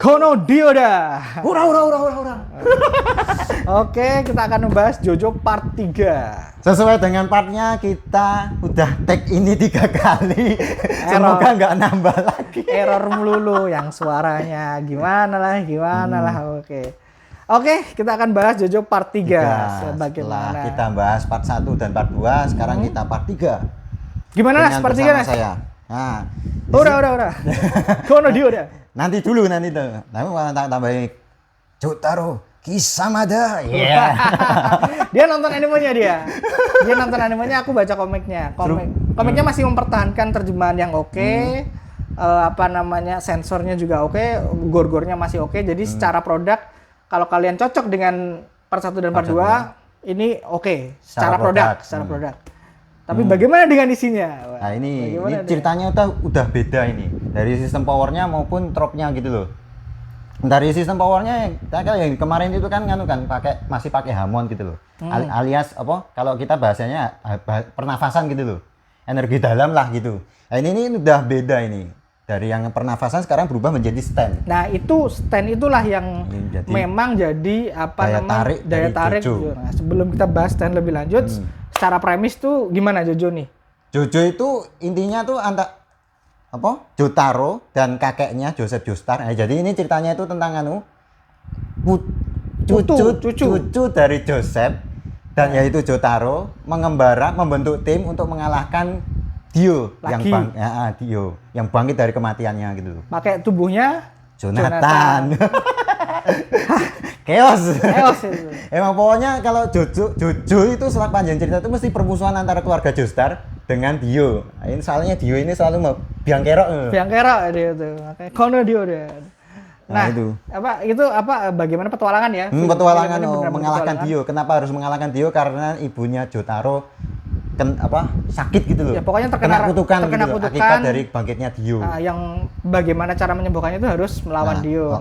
Kono Dioda. Hura. Oke, kita akan membahas JoJo part 3. Sesuai dengan partnya kita udah tag ini 3 kali. Semoga nggak nambah lagi. Error melulu yang suaranya gimana lah. Oke, kita akan bahas JoJo part 3. Setelah kita bahas part 1 dan part 2, sekarang kita part 3. Gimana Nas part 3 Nas? Saya. Nah, udah. Kono Dioda. Nanti tuh. Tapi malah tambahin Jotaro Kisamada. Yeah. Dia nonton animenya Dia nonton animenya, aku baca komiknya. Komiknya masih mempertahankan terjemahan yang oke. Sensornya juga oke, gore-gorenya masih oke. Jadi secara produk kalau kalian cocok dengan part 1 dan part 2, ini oke secara produk. Tapi bagaimana dengan isinya? Nah ini ceritanya udah beda ini. Dari sistem powernya maupun tropnya gitu loh. Dari sistem powernya yang kemarin itu kan masih pakai Hamon gitu loh. Alias apa? Kalau kita bahasanya pernafasan gitu loh. Energi dalam lah gitu. Nah ini udah beda ini. Dari yang pernafasan sekarang berubah menjadi stand. Nah itu stand itulah yang memang jadi daya tarik. Nah, sebelum kita bahas stand lebih lanjut, secara premis tuh gimana Jojo nih? Jojo itu intinya tuh Jotaro dan kakeknya Joseph Joestar. Nah, jadi ini ceritanya itu tentang cucu dari Joseph dan yaitu Jotaro membentuk tim untuk mengalahkan Dio yang bangkit dari kematiannya gitu. Pakai tubuhnya Jonathan. Chaos itu. Emang pokoknya kalau Jojo itu setelah panjang cerita itu mesti permusuhan antara keluarga Joestar dengan Dio. Ini soalnya Dio ini selalu biang kerok dia tuh. Makanya Kono Dioda. Nah, itu bagaimana petualangan ya? Petualangan mengalahkan Dio. Kenapa harus mengalahkan Dio? Karena ibunya Jotaro sakit gitu loh. Ya pokoknya terkena kutukan akibat dari bangkitnya Dio. Yang bagaimana cara menyembuhkannya itu harus melawan Dio.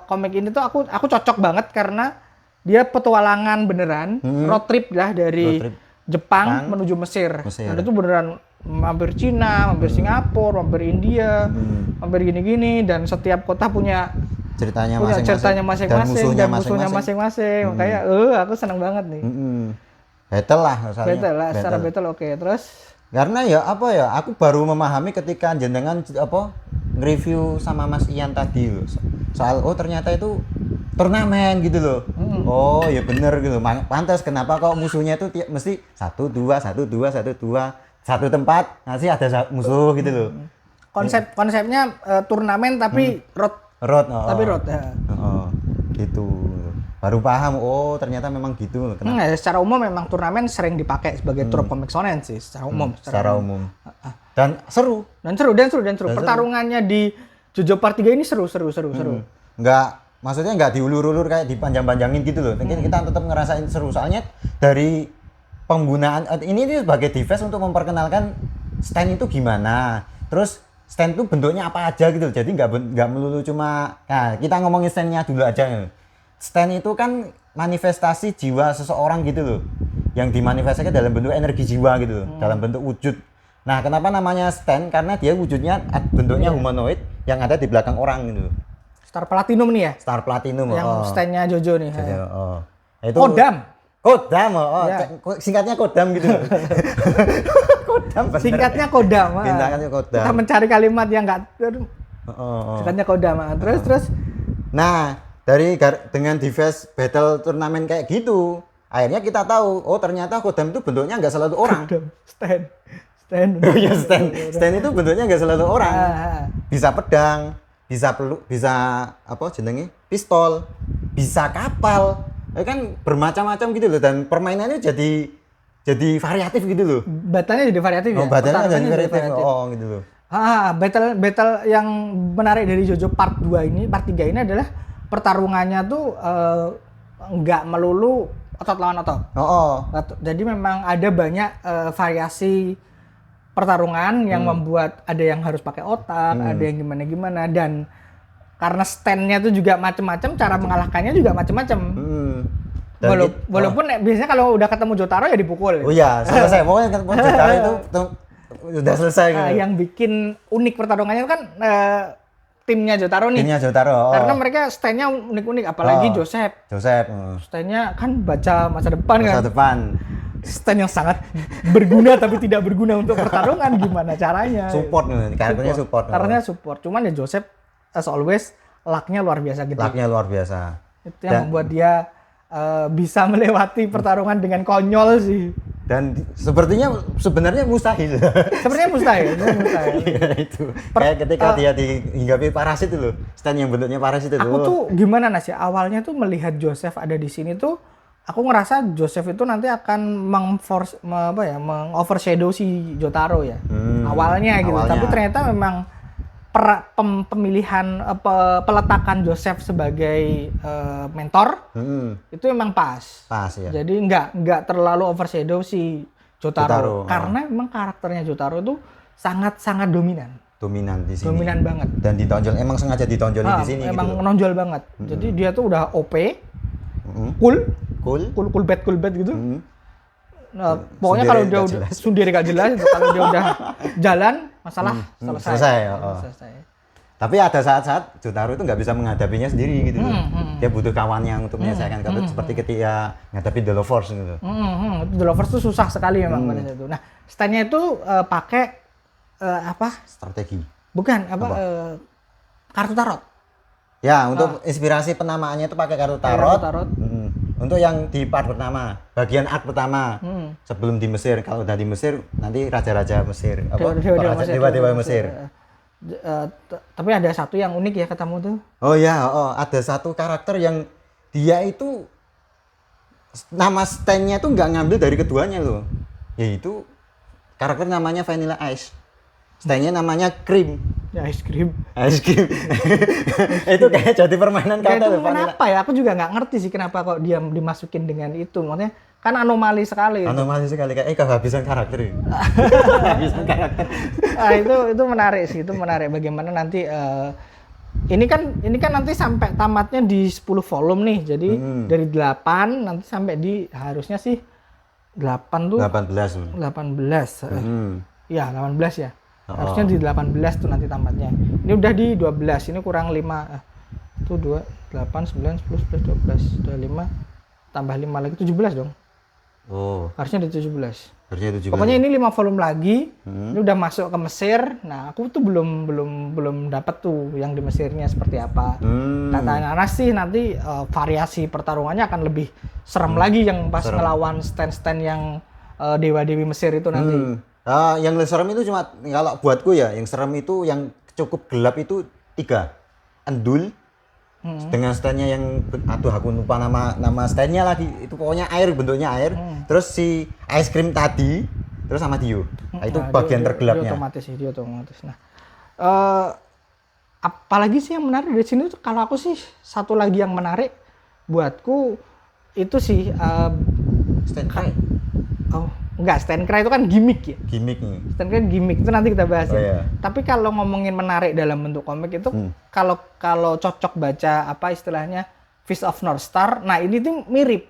Komik ini tuh aku cocok banget karena dia petualangan beneran, road trip lah dari Jepang menuju Mesir. Nah, itu beneran mampir Cina, mampir Singapura, mampir India, mampir gini-gini, dan setiap kota punya ceritanya masing-masing dan musuhnya masing-masing. Makanya aku seneng banget nih. Battle lah secara battle oke. Terus karena aku baru memahami ketika jenengan nge-review sama Mas Ian tadi loh, soal ternyata itu turnamen gitu loh. Oh ya bener gitu, pantas kenapa kok musuhnya itu mesti 1-2 satu tempat masih ada musuh gitu loh. Konsepnya turnamen tapi road gitu. Baru paham, ternyata memang gitu. Secara umum memang turnamen sering dipakai sebagai trope komik shonen sih, secara umum. Dan seru. Pertarungannya di JoJo Part 3 ini seru. Maksudnya nggak diulur-ulur kayak dipanjang-panjangin gitu loh. Mungkin kita tetap ngerasain seru. Soalnya dari penggunaan ini sebagai device untuk memperkenalkan stand itu gimana. Terus stand itu bentuknya apa aja gitu. Jadi nggak melulu cuma. Nah, kita ngomongin standnya dulu aja. Stand itu kan manifestasi jiwa seseorang gitu loh, yang dimanifestasikan dalam bentuk energi jiwa gitu loh, dalam bentuk wujud. Nah, kenapa namanya stand? Karena dia wujudnya bentuknya humanoid yang ada di belakang orang gitu. Star Platinum nih ya? Star Platinum. Yang standnya Jojo nih. Itu Kodam. Singkatnya Kodam gitu. Kodam. Singkatnya Kodam. Kita mencari kalimat yang enggak. Singkatnya Kodam. Terus. Nah, dengan device battle turnamen kayak gitu, akhirnya kita tahu, ternyata Kodam itu bentuknya nggak selalu orang. Stand. Stand itu bentuknya nggak selalu orang. Bisa pedang, bisa pistol, bisa kapal. Kan bermacam-macam gitu loh, dan permainannya jadi variatif gitu loh. Battle-nya jadi variatif ya. Battle-nya jadi variatif. Gitu loh. Battle yang menarik dari JoJo Part 2 ini, Part 3 ini adalah pertarungannya tuh nggak melulu otot lawan otot. Jadi memang ada banyak variasi pertarungan yang membuat ada yang harus pakai otak, ada yang gimana-gimana, dan karena stand-nya tuh juga macam-macam, cara mengalahkannya juga macam-macam. Walaupun biasanya kalau udah ketemu Jotaro ya dipukul. Oh iya, selesai. Pokoknya ketemu Jotaro itu udah selesai. Yang bikin unik pertarungannya kan timnya Jotaro nih. Timnya Jotaro. Karena mereka stand-nya unik-unik, apalagi Joseph. Stand-nya kan baca masa depan kan. Masa depan. Stand yang sangat berguna tapi tidak berguna untuk pertarungan, gimana caranya? Support nih, karakternya support. Karakternya support. Cuman ya Joseph as always luck-nya luar biasa gitu. Luck-nya luar biasa. Itu yang membuat dia bisa melewati pertarungan dengan konyol sih. Dan sebenarnya mustahil. Sebenarnya mustahil. Iya itu. Kayak ketika dia dihinggapi parasit itu loh. Stand yang bentuknya parasit itu. Aku tuh gimana Nas ya? Awalnya tuh melihat Joseph ada di sini tuh, aku ngerasa Joseph itu nanti akan meng-overshadow si Jotaro ya. Awalnya gitu. Tapi ternyata memang pemilihan peletakan Joseph sebagai mentor itu memang pas ya. Jadi nggak terlalu overshadow si Jotaro. Karena memang karakternya Jotaro itu sangat dominan di sini. Dominan banget. Dan ditonjol, emang sengaja ditonjolin di sini emang gitu. menonjol banget. Jadi dia tuh udah OP, cool bad gitu. Nah, pokoknya kalau dia udah sendiri gak jelas, kalau dia udah jalan, masalah selesai. Tapi ada saat-saat Jotaro itu nggak bisa menghadapinya sendiri gitu. Dia butuh kawannya untuk menyelesaikan. Seperti ketika menghadapi The Lovers gitu. The Lovers tuh susah sekali memang pada saat itu. Nah, stand-nya itu pakai strategi. Bukan kartu tarot. Ya, untuk inspirasi penamaannya itu pakai kartu tarot. Untuk yang di part pertama, bagian art pertama, sebelum di Mesir. Kalau udah di Mesir, nanti raja-raja Mesir, dewa-dewa Mesir. Tapi ada satu yang unik ya katamu tuh. Oh ya, ada satu karakter yang dia itu nama stand-nya tuh nggak ngambil dari keduanya loh. Yaitu karakter namanya Vanilla Ice. Stand-nya namanya Cream. Ya, ice cream. Itu kayak jadi permainan kata loh. Kenapa ya? Aku juga nggak ngerti sih kenapa kok dia dimasukin dengan itu. Maksudnya kan anomali sekali. Kayak kehabisan karakter. Kehabisan karakter. Itu menarik sih. Itu menarik. Bagaimana nanti ini kan nanti sampai tamatnya di 10 volume nih. Jadi dari 8 nanti sampai di harusnya sih 8 tuh 18. Ya, 18 ya. Harusnya di 18 tuh nanti tamatnya. Ini udah di 12, ini kurang 5. Itu 2, 8, 9, 10, 11, 12, 25, tambah 5 lagi, 17 dong. Oh. Harusnya di 17. Harusnya 17. Pokoknya ini 5 volume lagi. Ini udah masuk ke Mesir. Nah, aku tuh belum dapat tuh yang di Mesirnya seperti apa. Katanya Anas sih nanti variasi pertarungannya akan lebih serem lagi yang pas ngelawan stand-stand yang dewa-dewi Mesir itu nanti. Yang serem itu cuma kalau buatku ya, yang serem itu yang cukup gelap itu 3. Endul dengan stand-nya yang aku lupa nama stand-nya lagi. Itu pokoknya air, bentuknya air. Terus si ice cream tadi, terus sama Dio. Itu bagian tergelapnya. Dia otomatis. Nah, apalagi sih yang menarik dari sini tuh, kalau aku sih satu lagi yang menarik buatku itu sih stand cry. Enggak, stand cry itu kan gimmick ya. Gimmick nih. Stand cry gimmick itu nanti kita bahas ya. Iya. Tapi kalau ngomongin menarik dalam bentuk komik itu kalau cocok baca apa istilahnya Fist of North Star, nah ini tuh mirip.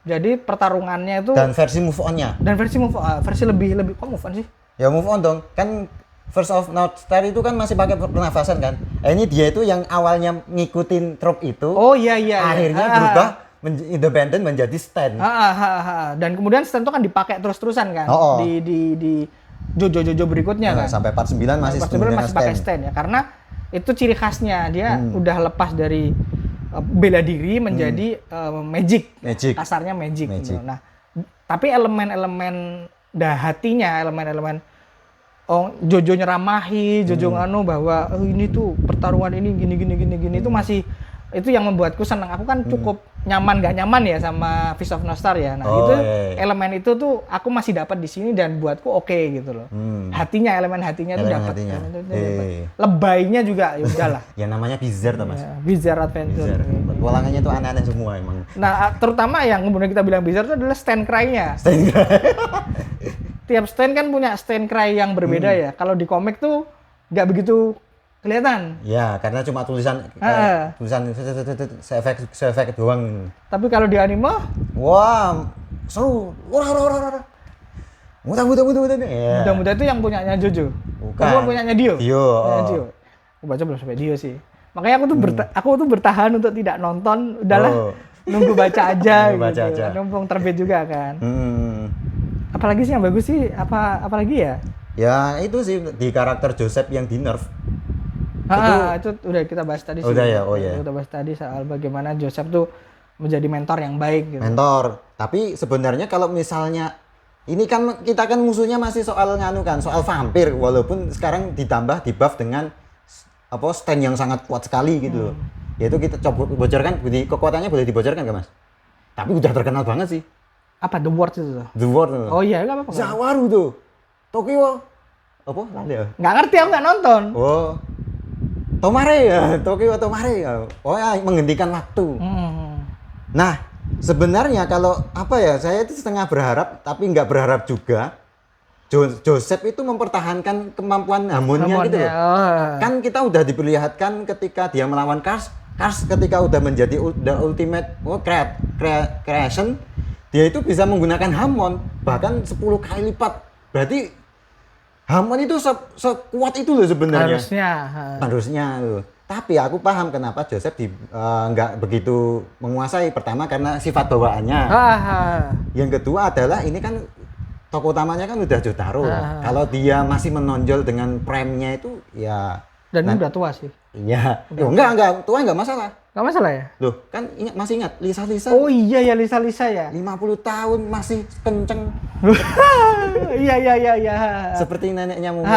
Jadi pertarungannya itu dan versi move on-nya. Versi lebih kok move on sih? Ya move on dong. Kan Fist of North Star itu kan masih pakai pernafasan kan. Ini dia itu yang awalnya ngikutin trope itu. Oh iya. Akhirnya berubah independen menjadi stand. Dan kemudian stand itu kan dipakai terus-terusan kan di Jojo berikutnya kan. Sampai part 9 masih pakai stand ya, karena itu ciri khasnya dia udah lepas dari bela diri menjadi magic. Kasarnya magic. Gitu. Nah, tapi elemen-elemen hatinya, elemen-elemen Jojo nyeramahi, Jojo nganu bahwa ini tuh pertarungan ini gini itu masih, itu yang membuatku senang. Aku kan cukup nggak nyaman ya sama Fist of North Star ya. Nah, elemen itu tuh aku masih dapat di sini dan buatku oke gitu loh. Elemen hatinya tuh dapat. Lebaynya juga ya udahlah. Ya namanya Bizarre Mas. Ya, Bizarre Adventure. Petualangannya tuh aneh-aneh semua emang. Nah, terutama yang kemudian kita bilang Bizarre itu adalah stand cry-nya. Tiap stand kan punya stand cry yang berbeda ya. Kalau di komik tuh nggak begitu kelihatan. Ya, karena cuma tulisan se-efek doang. Tapi kalau di anime, wah, seru. Mudah. Mudah itu yang punyanya Jojo. Bukan punyanya Dio. Aku baca belum sampai Dio sih. Makanya aku tuh bertahan untuk tidak nonton, udahlah nunggu baca aja Nunggu baca gitu. aja. Mumpung terbit juga kan. Apalagi sih yang bagus sih? Apalagi ya? Ya itu sih di karakter Joseph yang di nerf. Itu udah kita bahas tadi sih. Udah ya, oh ya. Kita bahas tadi soal bagaimana Joseph tuh menjadi mentor yang baik gitu. Mentor. Tapi sebenarnya kalau misalnya ini kan kita kan musuhnya masih soal nganu kan, soal vampir, walaupun sekarang ditambah di buff dengan stand yang sangat kuat sekali gitu loh. Yaitu kita coba bocorkan, kekuatannya boleh dibocorkan nggak Mas? Tapi udah terkenal banget sih. Apa The Ward itu tuh? The Ward. Oh iya, nggak apa-apa. Zawaru tuh. Tokyo. Apa? Lali ya? Nggak ngerti, aku nggak nonton. Oh. Tomare ya, Tokyo Tomare ya. Oh ya, menghentikan waktu. Nah, sebenarnya kalau saya itu setengah berharap tapi nggak berharap juga. Joseph itu mempertahankan kemampuan Hamonnya gitu loh. Kan kita udah diperlihatkan ketika dia melawan Kars ketika udah menjadi the ultimate creation, dia itu bisa menggunakan Hamon bahkan 10 kali lipat. Berarti Hamon itu sekuat itu loh sebenarnya. Harusnya loh. Tapi aku paham kenapa Joseph nggak begitu menguasai. Pertama karena sifat bawaannya. Yang kedua adalah ini kan tokoh utamanya kan udah Jotaro. Kalau dia masih menonjol dengan prime-nya itu ya. Dan ini udah tua sih. Iya. Enggak, tua enggak masalah. Enggak masalah ya? Loh, kan masih ingat Lisa. Oh iya ya Lisa ya. 50 tahun masih kenceng. Iya. Seperti neneknya Momo.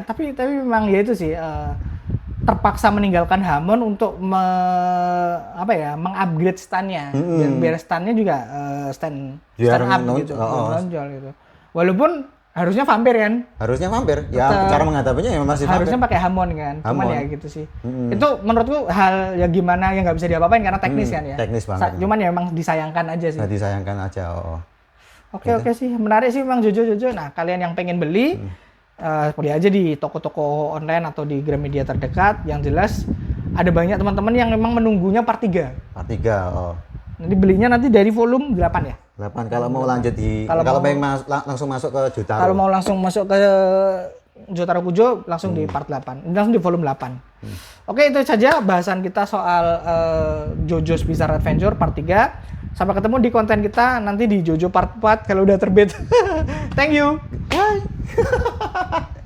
Tapi memang ya itu sih terpaksa meninggalkan Hamon untuk mengupgrade stand-nya. Biar stand-nya juga stand up gitu, menonjol gitu. Walaupun harusnya vampir kan? Harusnya vampir. Ya cara menghadapinya ya masih vampir. Harusnya pakai Hamon kan. Cuman ya gitu sih. Itu menurutku hal yang gimana yang nggak bisa diapa-apain karena teknis kan ya. Teknis banget. Cuman ya memang disayangkan aja sih. Disayangkan aja. Oke sih, menarik sih memang Jojo. Nah, kalian yang pengen beli beli aja di toko-toko online atau di Gramedia terdekat. Yang jelas ada banyak teman-teman yang memang menunggunya part 3. Part 3. Nanti belinya nanti dari volume 8 ya. 8 kalau mau lanjut kalau langsung masuk ke Jotaro. Kalau mau langsung masuk ke Jotaro Kujo langsung di part 8. Langsung di volume 8. Oke, itu saja bahasan kita soal JoJo's Bizarre Adventure part 3. Sampai ketemu di konten kita nanti di JoJo part 4 kalau udah terbit. Thank you. Bye.